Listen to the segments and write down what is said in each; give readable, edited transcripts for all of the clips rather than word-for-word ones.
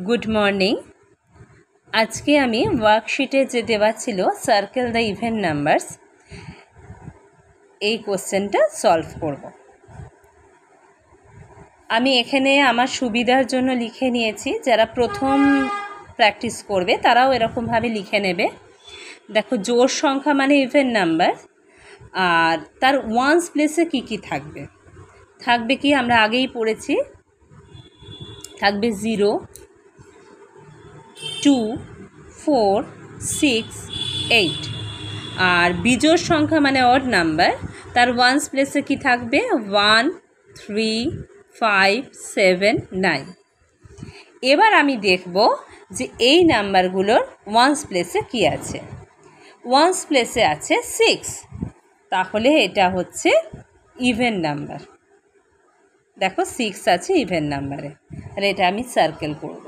Good morning. আজকে আমি ওয়ার্কশিটে যে দেওয়া ছিল সার্কেল দ্য ইভেন নাম্বারস, এই কোশ্চেনটা সলভ করব। আমি এখানে আমার সুবিধার জন্য লিখে নিয়েছি, যারা প্রথম প্র্যাকটিস করবে তারাও এরকমভাবে লিখে নেবে। দেখো, জোড় সংখ্যা মানে ইভেন নাম্বার, আর তার ওয়ান্স প্লেসে কি কি থাকবে। থাকবে কি আমরা আগেই পড়েছি, থাকবে 0, 2, 4, 6, 8। আর বিজোড় সংখ্যা মানে অড নাম্বার, তার ওয়ান্স প্লেসে কি থাকবে 1, 3, 5, 7, 9। এবার আমি দেখব যে এই নাম্বারগুলোর ওয়ান্স প্লেসে কি আছে। ওয়ান্স প্লেসে আছে 6, তাহলে এটা হচ্ছে ইভেন নাম্বার। দেখো 6 আছে ইভেন নাম্বারে, আর এটা আমি সার্কেল করব।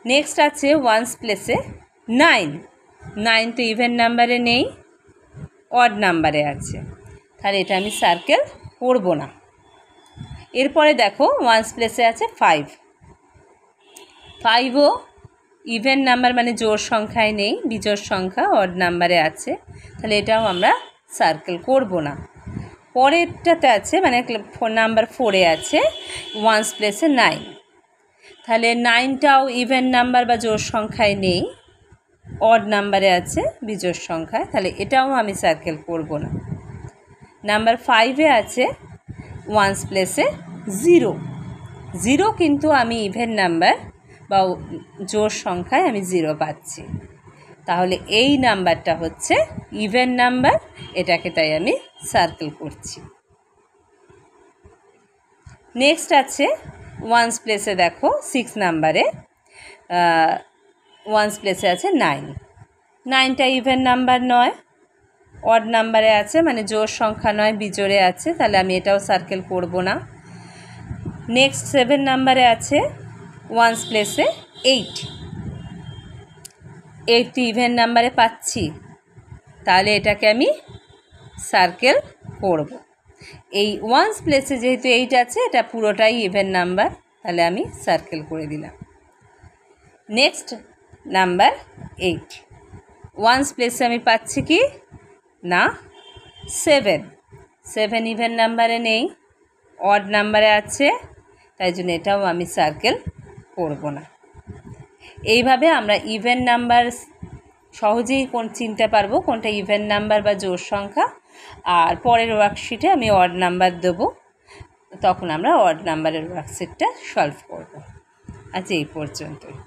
নেক্সট আছে ওয়ান্স প্লেসে 9। 9 তো ইভেন নাম্বারে নেই, অড নাম্বারে আছে, তাহলে এটা আমি সার্কেল করব না। এরপরে দেখো ওয়ান্স প্লেসে আছে 5। 5ও ইভেন নাম্বার মানে জোড় সংখ্যায় নেই, বিজোড় সংখ্যা অড নাম্বারে আছে, তাহলে এটাও আমরা সার্কেল করব না। পরেরটাতে আছে মানে নাম্বার 4-এ আছে ওয়ান্স প্লেসে 9, তাহলে 9টাও ইভেন নাম্বার বা জোড় সংখ্যায় নেই, অড নাম্বারে আছে বিজোড় সংখ্যায়, তাহলে এটাও আমি সার্কেল করব না। নাম্বার 5-এ আছে ওয়ান্স প্লেসে 0। 0 কিন্তু আমি ইভেন নাম্বার বা জোড় সংখ্যায় আমি 0 পাচ্ছি, তাহলে এই নাম্বারটা হচ্ছে ইভেন নাম্বার, এটাকে তাই আমি সার্কেল করছি। নেক্সট আছে ওয়ান্স প্লেসে, দেখো 6 নাম্বারে ওয়ান্স প্লেসে আছে 9। 9টা ইভেন নাম্বার নয়, অড নাম্বারে আছে মানে জোড় সংখ্যা নয়, বিজোড়ে আছে, তাহলে আমি এটাও সার্কেল করব না। নেক্সট 7 নাম্বারে আছে ওয়ান্স প্লেসে 8। 8টি ইভেন নাম্বারে পাচ্ছি, তাহলে এটাকে আমি সার্কেল করব। এই ওয়ান্স প্লেসে যেহেতু 8 আছে, এটা পুরোটাই ইভেন নাম্বার, তাহলে আমি সার্কেল করে দিলাম। নেক্সট নাম্বার 8, ওয়ান্স প্লেসে আমি পাচ্ছি কি না 7। 7 ইভেন নাম্বারে নেই, অড নাম্বারে আছে, তাই জন্য এটাও আমি সার্কেল করব না। এইভাবে আমরা ইভেন নাম্বার সহজেই চিনতে পারবো কোনটা ইভেন নাম্বার বা জোড় সংখ্যা। আর পরের ওয়ার্কশিটে আমি অড নাম্বার দেবো, তখন আমরা অড নাম্বারের ওয়ার্কশিটটা সলভ করব। আজ এই পর্যন্তই।